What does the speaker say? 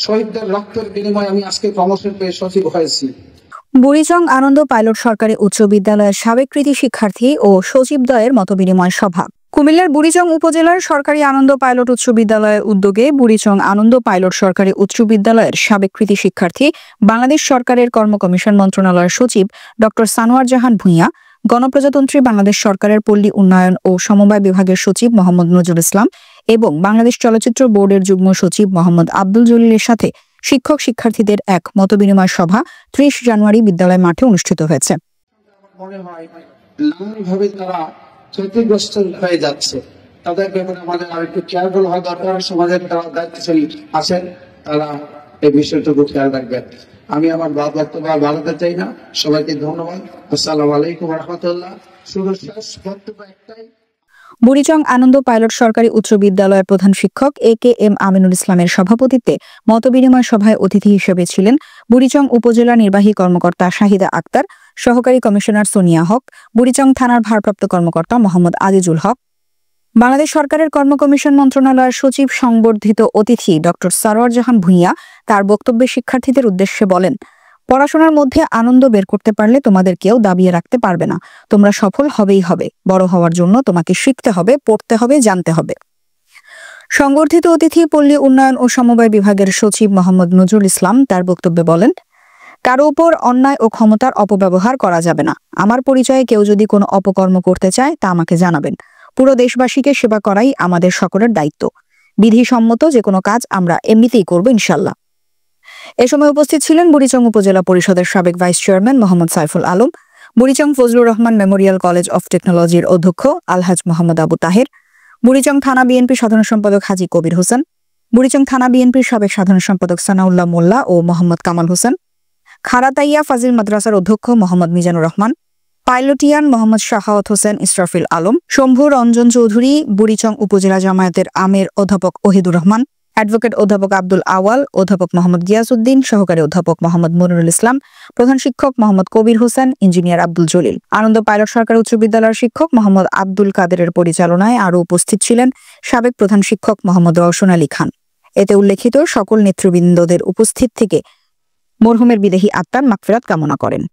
শহীদদের রক্তের বিনিময়ে আমি আজকে প্রমোশন পেয়ে সচিব হয়েছি। বুড়িচং আনন্দ পাইলট সরকারি উচ্চ বিদ্যালয়ের সাবেক কৃতি শিক্ষার্থী ও সচিবদ্বয়ের মতবিনিময় সভা। কুমিল্লার বুড়িচং উপজেলার সরকারি আনন্দ পাইলট উচ্চ বিদ্যালয়ের উদ্যোগে বুড়িচং আনন্দ পাইলট সরকারি উচ্চ বিদ্যালয়ের সাবেক কৃতি শিক্ষার্থী, বাংলাদেশ সরকারের কর্ম কমিশন মন্ত্রণালয়ের সচিব ডক্টর সানোয়ার জাহান ভূঁইয়া, গণপ্রজাতন্ত্রী বাংলাদেশ সরকারের পল্লী উন্নয়ন ও সমবায় বিভাগের সচিব মোহাম্মদ নজরুল ইসলাম এবং বাংলাদেশ চলচ্চিত্র বোর্ডের যুগ্ম সচিব মোহাম্মদ আব্দুল জলিলের সাথে শিক্ষক শিক্ষার্থীদের এক মতবিনিময় সভা ৩০ জানুয়ারি বিদ্যালয় মাঠে অনুষ্ঠিত হয়েছে। মনে হয় নানানভাবে তারা ক্ষতিগ্রস্ত হয়ে যাচ্ছে, তাদের ব্যাপারে আমাদের আরেকটু কেয়ারফুল হওয়া দরকার। সমাজের যারা দায়িত্বশীল আছেন তারা এই বিষয়টুকু খেয়াল রাখবেন। আমি আমার বক্তব্য বাড়াতে চাই না। সবাইকে ধন্যবাদ। আসসালামু আলাইকুম রহমতুল্লাহ। শুধু শেষ বক্তব্য একটাই, বুড়িচং আনন্দ পাইলট সরকারি উচ্চ বিদ্যালয়ের প্রধান শিক্ষক এ.কে.এম. আমিনুল ইসলামের সভাপতিত্বে মতবিনিময় সভায় অতিথি হিসেবে ছিলেন বুড়িচং উপজেলা নির্বাহী কর্মকর্তা শাহিদা আক্তার, সহকারী কমিশনার সোনিয়া হক, বুড়িচং থানার ভারপ্রাপ্ত কর্মকর্তা মোহাম্মদ আজিজুল হক, বাংলাদেশ সরকারের কর্ম কমিশন মন্ত্রণালয়ের সচিব সংবর্ধিত অতিথি ডক্টর সানোয়ার জাহান ভূঁইয়া। তার বক্তব্যে শিক্ষার্থীদের উদ্দেশ্যে বলেন, পড়াশোনার মধ্যে আনন্দ বের করতে পারলে তোমাদের কেউ দাবিয়ে রাখতে পারবে না। তোমরা সফল হবেই হবে। বড় হওয়ার জন্য তোমাকে শিখতে হবে, পড়তে হবে, জানতে হবে। সংবর্ধিত অতিথি পল্লী উন্নয়ন ও সমবায় বিভাগের সচিব মোহাম্মদ নজরুল ইসলাম তার বক্তব্যে বলেন, কারো উপর অন্যায় ও ক্ষমতার অপব্যবহার করা যাবে না। আমার পরিচয়ে কেউ যদি কোনো অপকর্ম করতে চায় তা আমাকে জানাবেন। পুরো দেশবাসীকে সেবা করাই আমাদের সকলের দায়িত্ব। বিধিসম্মত যে কোনো কাজ আমরা এমনিতেই করব ইনশাল্লাহ। এ সময় উপস্থিত ছিলেন বুড়িচং উপজেলা পরিষদের সাবেক vice chairman Mohammad Saiful Alam, Burichang Fazlur Rahman Memorial college of টেকনোলজির অধ্যক্ষ আলহাজ মোহাম্মদ আবু তাহের, বুড়িচং থানা বিএনপির সাধারণ সম্পাদক হাজী কবির হোসেন, বুড়িচং থানা বিএনপির সাবেক সাধারণ সম্পাদক সানাউল্লাহ মোল্লা ও মোহাম্মদ কামাল হোসেন, খারাতাইয়া ফাজিল মাদ্রাসার অধ্যক্ষ মোহাম্মদ মিজানুর রহমান, পাইলটিয়ান মোহাম্মদ শাহাওয়াত হোসেন ইসরাফিল আলম, শম্ভু রঞ্জন চৌধুরী, বুড়িচং উপজেলা জামায়াতের আমির অধ্যাপক ওহিদুর রহমান, অ্যাডভোকেট অধ্যাপক আব্দুল আওয়াল, অধ্যাপক মোহাম্মদ গিয়াসউদ্দিন, সহকারী অধ্যাপক মোহাম্মদ মনিরুল ইসলাম, প্রধান শিক্ষক মোহাম্মদ কবির হোসেন, ইঞ্জিনিয়ার আব্দুল জলিল। আনন্দ পাইলট সরকারি উচ্চ বিদ্যালয়ের শিক্ষক মোহাম্মদ আব্দুল কাদেরের পরিচালনায় আরও উপস্থিত ছিলেন সাবেক প্রধান শিক্ষক মোহাম্মদ রওশন আলী খান। এতে উল্লেখিত সকল নেতৃবৃন্দদের উপস্থিত থেকে মরহুমের বিদেহী আত্মার মাগফিরাত কামনা করেন।